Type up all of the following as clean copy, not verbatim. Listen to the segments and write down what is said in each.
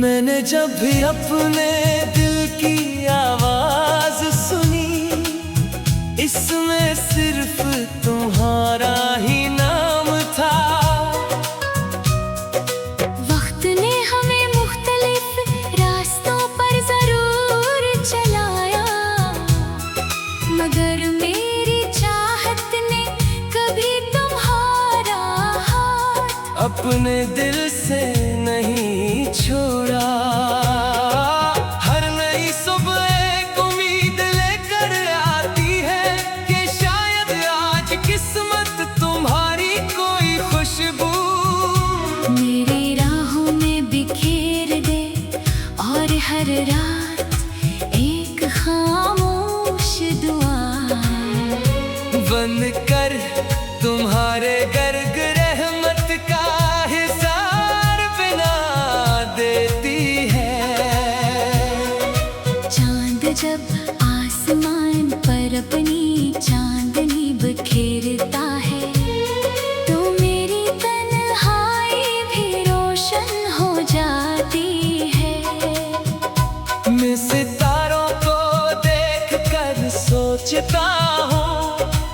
मैंने जब भी अपने दिल की आवाज सुनी, इसमें सिर्फ तुम्हारा ही नाम था। वक्त ने हमें मुख्तलिफ रास्तों पर जरूर चलाया, मगर मेरी चाहत ने कभी तुम्हारा हाथ अपने दिल से नहीं छोड़ा। हर नई सुबह एक उम्मीद लेकर आती है कि शायद आज किस्मत तुम्हारी कोई खुशबू मेरी राहों में बिखेर दे, और हर रात एक खामोश दुआ बन कर तुम्हारे गर्ग रहमत का हिसार बिना देती है। चांद जब आसमान पर अपनी चांदनी बिखेरता है, तो मेरी तन्हाई भी रोशन हो जाती है। मैं सितारों को देख कर सोचता हूँ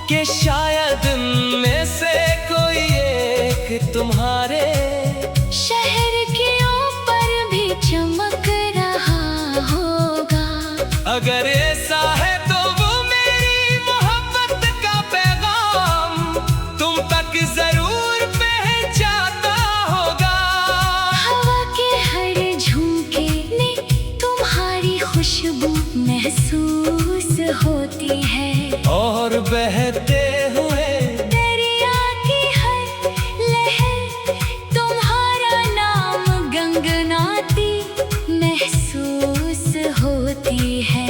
कि शायद उनमें से कोई एक तुम्हारे शहर के ऊपर भी चमक रहा होगा। अगर ऐसा है तो वो मेरी मोहब्बत का पैगाम तुम तक जरूर पहुंचाता होगा। हवा के हर झोंके में तुम्हारी खुशबू महसूस होती है, और बहते हुए दरिया की हर लहर तुम्हारा नाम गंगनाती महसूस होती है।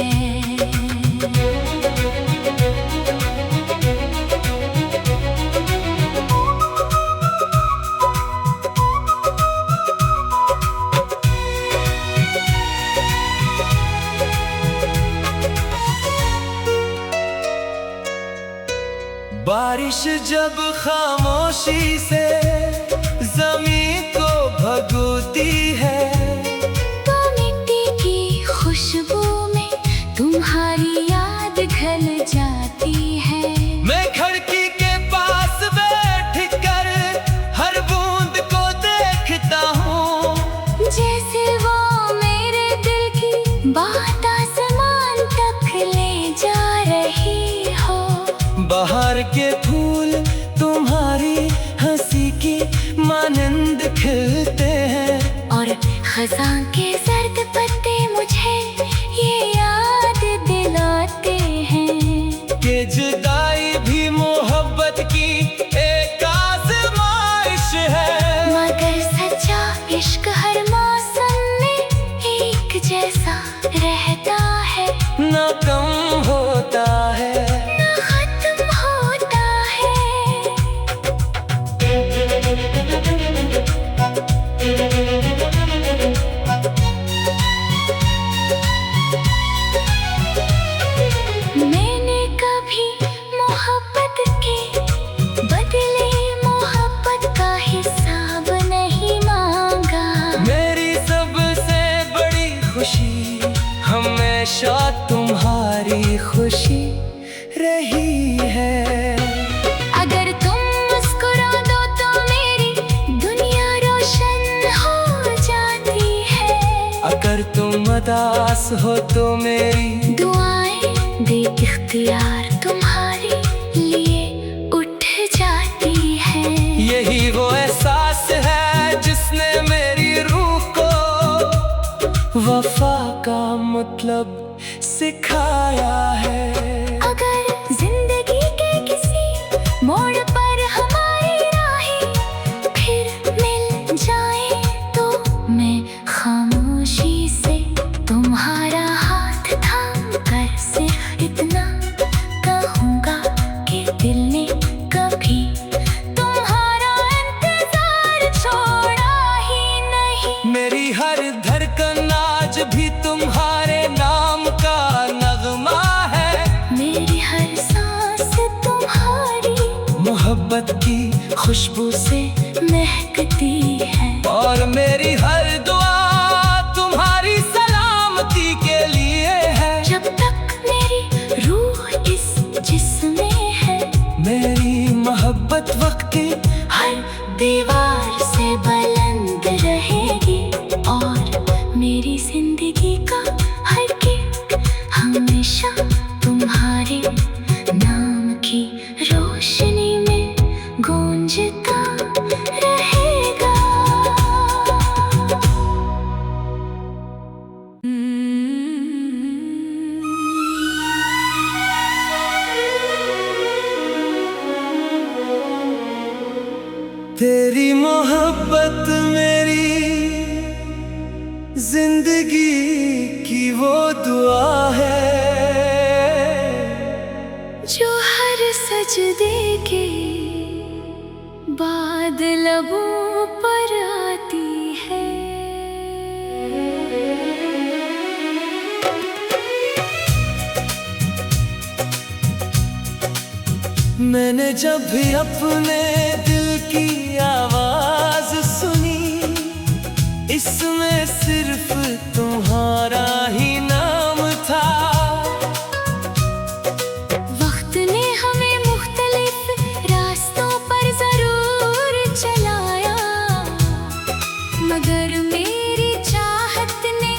बारिश जब खामोशी से जमीन को भगोती है, तो मिट्टी की खुशबू में तुम्हारी याद घल जाती है। मैं खिड़की के पास बैठ कर हर बूंद को देखता हूँ, जैसे वो मेरे दिल की बात आसमान तक ले जा रही हो। बाहर के फूल तुम्हारी हंसी की मानंद खिलते हैं, और खज़ां के सर्द पत्ते मुझे ये याद दिलाते हैं कि जुदाई भी मोहब्बत की एक आज़माइश है। मगर सच्चा इश्क हर मौसम में एक जैसा रहता है, ना कम होता है ना खत्म होता है। मैंने कभी मोहब्बत के बदले मोहब्बत का हिसाब नहीं मांगा। मेरी सबसे बड़ी खुशी हमेशा तुम्हारी खुशी रही है। अगर तुम मुस्कुरा दो तो मेरी दुनिया रोशन हो जाती है, अगर तुम उदास हो तो मेरी दुआएं बेइख्तियार तुम्हारे लिए उठ जाती है। यही वो एहसास है जिसने मेरी रूह को वफा का मतलब सिखाया है। अगर जिंदगी के किसी मोड़ पर हमारी राहें फिर मिल जाएं, तो मैं खामोशी से तुम्हारा हाथ थाम कर सिर्फ इतना कहूँगा कि दिल ने कभी तुम्हारा इंतजार छोड़ा ही नहीं। मेरी हर धड़कन आज भी तुम्हारे नाम का नगमा है, मेरी हर सांस तुम्हारी मोहब्बत की खुशबू से महकती है। और मेरी हर दुआ वक्त हर दीवार से बुलंद रहेगी और मेरी जिंदगी का हर एक हमेशा तुम्हारे नाम की रोशनी में गूंजता रहेगा। तेरी मोहब्बत मेरी जिंदगी की वो दुआ है जो हर सजदे के बाद लबों पर आती है। मैंने जब भी अपने दिल की आवाज सुनी, इसमें सिर्फ तुम्हारा ही नाम था। वक्त ने हमें मुख्तलिफ रास्तों पर जरूर चलाया, मगर मेरी चाहत ने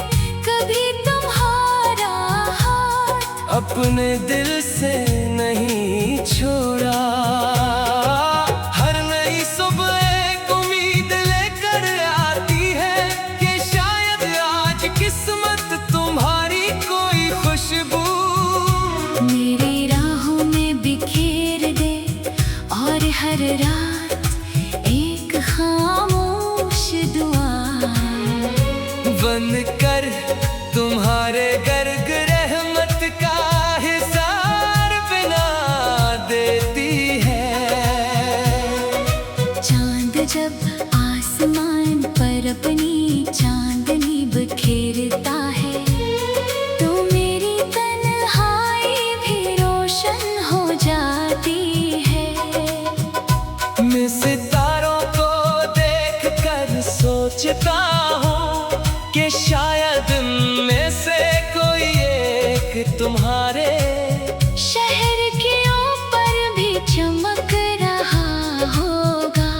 कभी तुम्हारा हाथ अपने दिल से नहीं छोड़ा। हर नई सुबह एक उम्मीद लेकर आती है कि शायद आज किस्मत तुम्हारी कोई खुशबू मेरी राहों में बिखेर दे और हर रात एक खामोश दुआ बन कर तुम्हारे गर्ग रहमत का हिसार बना देती है। चांद जब आसमान पर अपनी चांदनी बिखेरता है, तो मेरी तन्हाई भी रोशन हो जाती है। मैं सितारों को देख कर सोचता हूँ कि शायद उनमें से कोई एक तुम्हारे शहर के ऊपर भी चमक रहा होगा।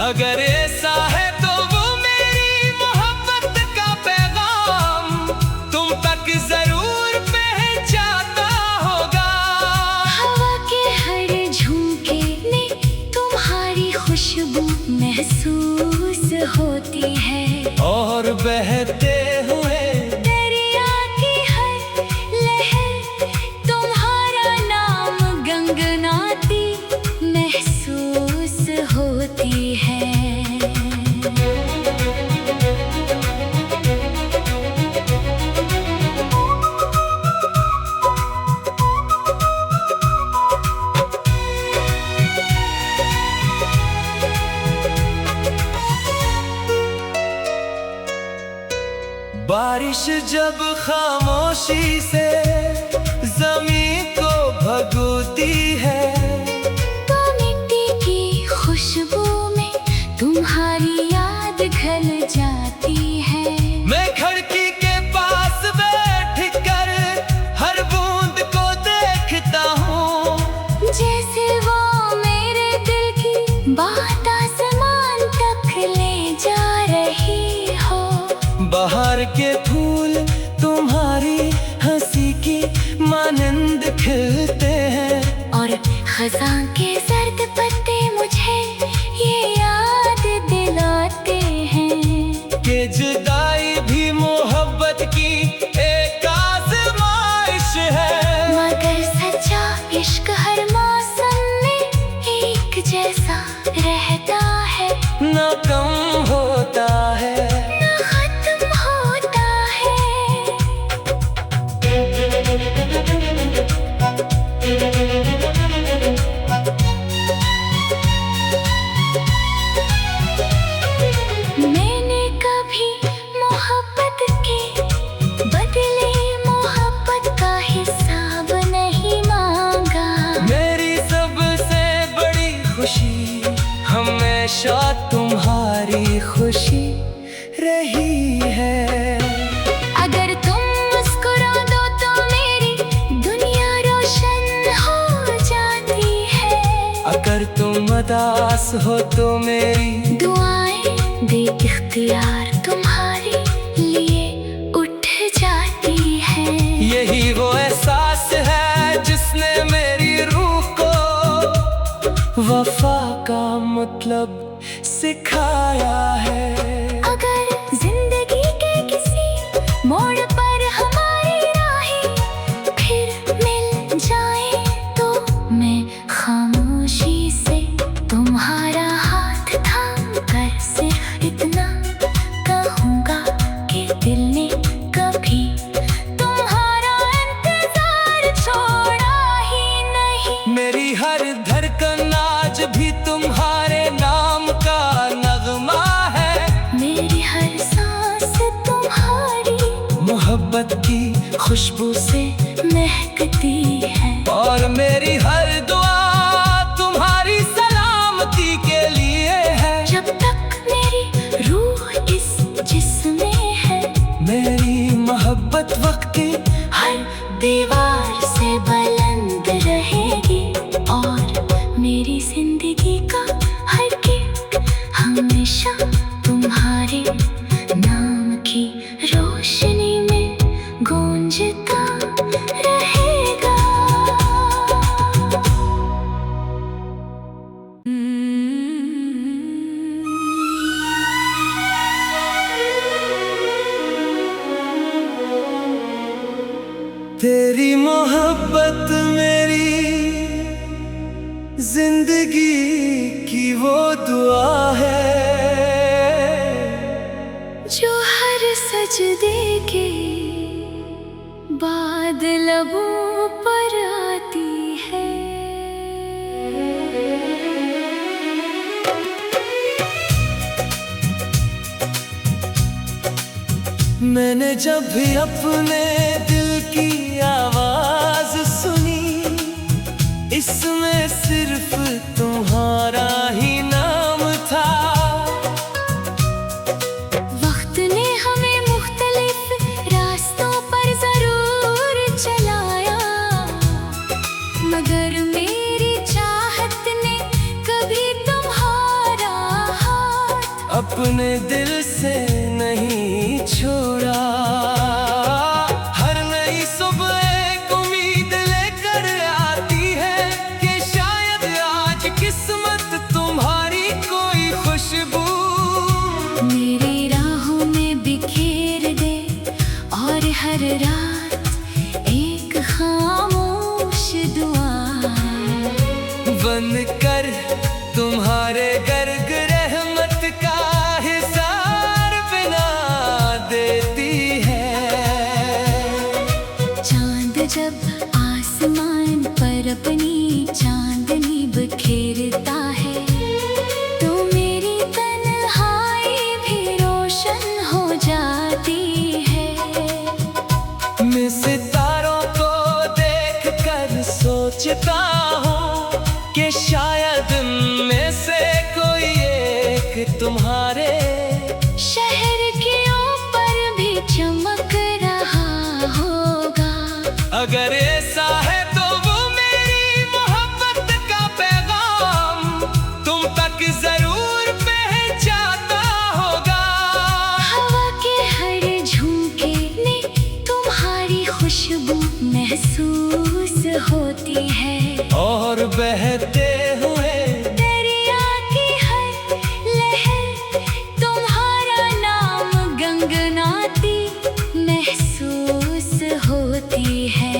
अगर ऐसा है तो वो मेरी मोहब्बत का पैगाम तुम तक जरूर पहुंचाता होगा। हवा के हर झोंके में तुम्हारी खुशबू महसूस होती है और बहते हुए दरिया की हर लहर तुम्हारा नाम गंगनाती महसूस होती है। बारिश जब खामोशी से जमीन को भगोती है, तो मिट्टी की खुशबू में तुम्हारी याद घल जाती है। मैं खिड़की के पास बैठ कर हर बूंद को देखता हूँ, जैसे वो मेरे दिल की बात आसमान तक ले जा रही हो। बाहर के फूल तुम्हारी हंसी की मानंद खिलते हैं और खज़ां के सर्द पत्ते मुझे ये याद दिलाते हैं कि जुदाई भी मोहब्बत की एक आज़माइश है। मगर सच्चा इश्क हर मौसम में एक जैसा रहता है, न कम होता है न खत्म होता है। मैंने कभी मोहब्बत के बदले मोहब्बत का हिसाब नहीं मांगा। मेरी सबसे बड़ी खुशी हमेशा तुम्हारी खुशी रही है। अगर तुम मुस्कुरा दो तो मेरी दुनिया रोशन हो जाती है। अगर तुम तुम अदास हो तो मेरी दुआएं बेइख्तियार तुम्हारे लिए उठ जाती है। यही वो एहसास है जिसने मेरी रूह को वफा का मतलब सिखाया है। अगर जिंदगी के किसी मोड़ पर हमारी राहें फिर मिल जाए तो मैं खामोशी से तुम्हारा हाथ थाम कर सिर्फ इतना कहूँगा कि दिल ने कभी तुम्हारा इंतजार छोड़ा ही नहीं। मेरी हर धड़कन आज भी तुम्हारे नाम का नगमा है। मेरी हर सांस तुम्हारी मोहब्बत की खुशबू से महकती है। और मेरी हर दुआ तुम्हारी सलामती के लिए है। जब तक मेरी रूह इस जिस्म में है मेरी मोहब्बत वक्त की हर दीवार से बुलंद रहेगी। और मेरी जिंदगी का हर एक हमेशा तुम्हारे नाम की रोशनी में गूंजता रहेगा। तेरी मोहब्बत मेरी जिंदगी की वो दुआ है जो हर सजदे के बाद लबों पर आती है। मैंने जब भी अपने दिल की आवाज सुनी इसमें सिर्फ तुम्हारा ही नाम था। वक्त ने हमें मुख्तलिफ रास्तों पर जरूर चलाया मगर मेरी चाहत ने कभी तुम्हारा हाथ अपने दिल से नहीं छोड़ा। हर नई सुबह एक उम्मीद लेकर आती है कि शायद आज किस्मत तुम्हारी कोई खुशबू मेरी राहों में बिखेर दे और हर रात एक खामोश दुआ बन कर तुम्हारे गर्ग रहमत का हिसार बना देती है। चांद जब आसमान पर अपनी चांदनी बिखेरता है तो मेरी तन्हाई भी रोशन हो जाती है। मैं सितारों को देख कर सोचता हूँ कि शायद में से कोई एक तुम्हारे शहर के ऊपर भी चमक रहा होगा। अगर ऐसा है तो वो मेरी मोहब्बत का पैगाम तुम तक जरूर पहुंचाता होगा। हवा के हर झोंके में तुम्हारी खुशबू महसूस होती है। और बहते हुए दरिया की हर लहर तुम्हारा नाम गंगनाती महसूस होती है।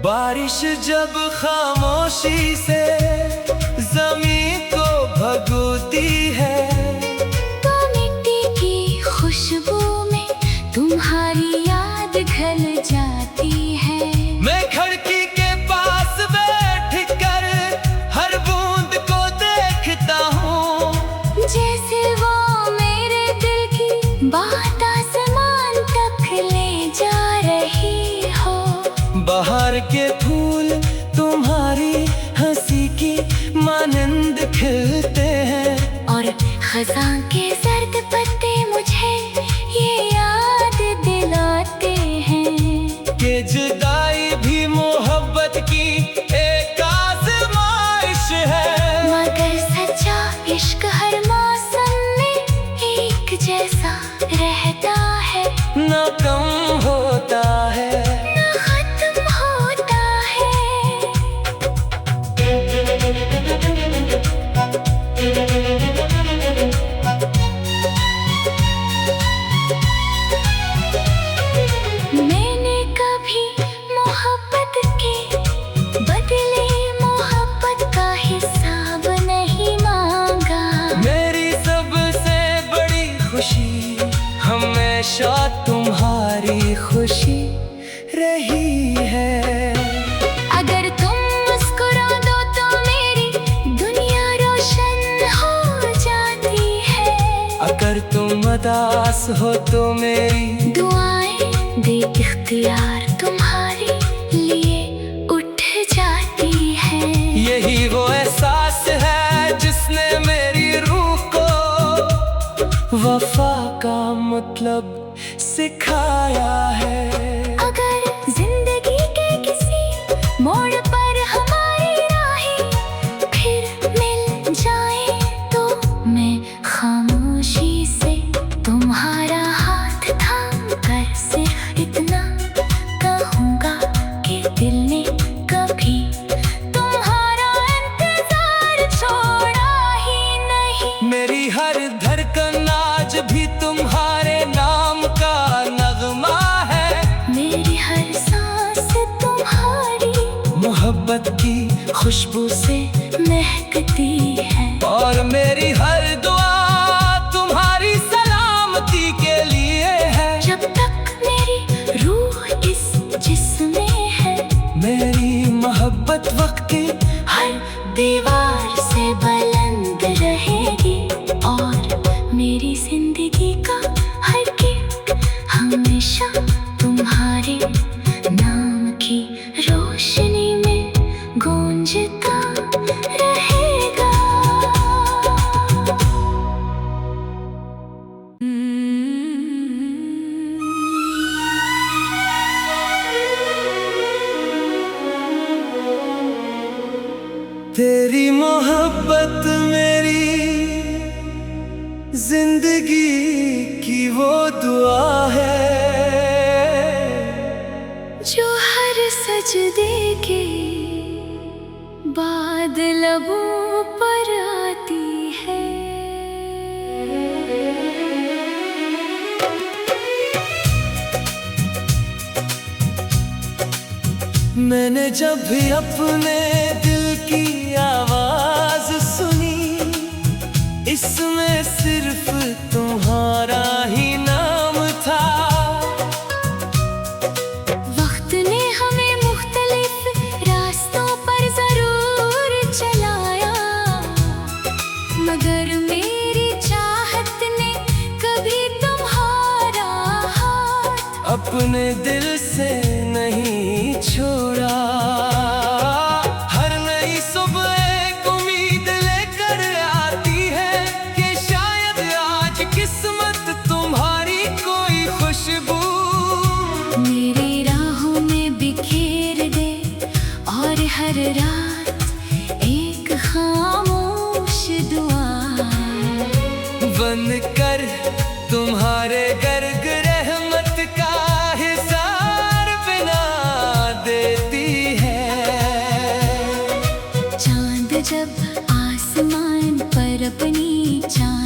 बारिश जब खामोशी से जमीन को भगोती है तो मिट्टी की खुशबू में तुम्हारी याद घल जाती है। मैं खिड़की के पास बैठ कर हर बूंद को देखता हूँ जैसे वो मेरे दिल की बात आसमान तक ले जा रही हो। बाहर के फूल उदास हो तो मेरी दुआएं दे इख्तियार तुम्हारे लिए उठ जाती है। यही वो एहसास है जिसने मेरी रूह को वफा का मतलब सिखाया है। अगर जिंदगी के किसी मोड़ पर हमारी राहें फिर मिल जाए तो मैं खामोशी से तुम्हारा हाथ थाम कर सिर्फ इतना कहूँगा कि दिल ने कभी तुम्हारा इंतजार छोड़ा ही नहीं। मेरी हर धड़कन आज भी तुम्हारे नाम का नगमा है। मेरी हर सांस तुम्हारी मोहब्बत की खुशबू से महकती है। और मेरी हर दुआ तुम्हारी सलामती के लिए है। जब तक मेरी रूह इस जिस्म में है मेरी मोहब्बत वक्त की हर दीवार से बुलंद रहेगी। और मेरी जिंदगी का हर गिफ्ट हमेशा तुम्हारे नाम की रोशनी में गूंजता रहेगा। तेरी मोहब्बत मेरी जिंदगी की वो दुआ है जो हर सजदे के बाद लबों पर आती है। मैंने जब भी अपने दिल की आवाज सुनी इसमें सिर्फ तुम्हारा ही नाम था। वक्त ने हमें मुख्तलिफ रास्तों पर जरूर चलाया मगर मेरी चाहत ने कभी तुम्हारा हाथ अपने दिल से नहीं छोड़ा। हर नई सुबह एक उम्मीद लेकर आती है कि शायद आज किस्मत तुम्हारी कोई खुशबू मेरी राहों में बिखेर दे और हर रात एक खामोश दुआ बन कर तुम्हारे गर्ग रहमत का हिसार बना देती है। चांद जब आसमान पर अपनी चांद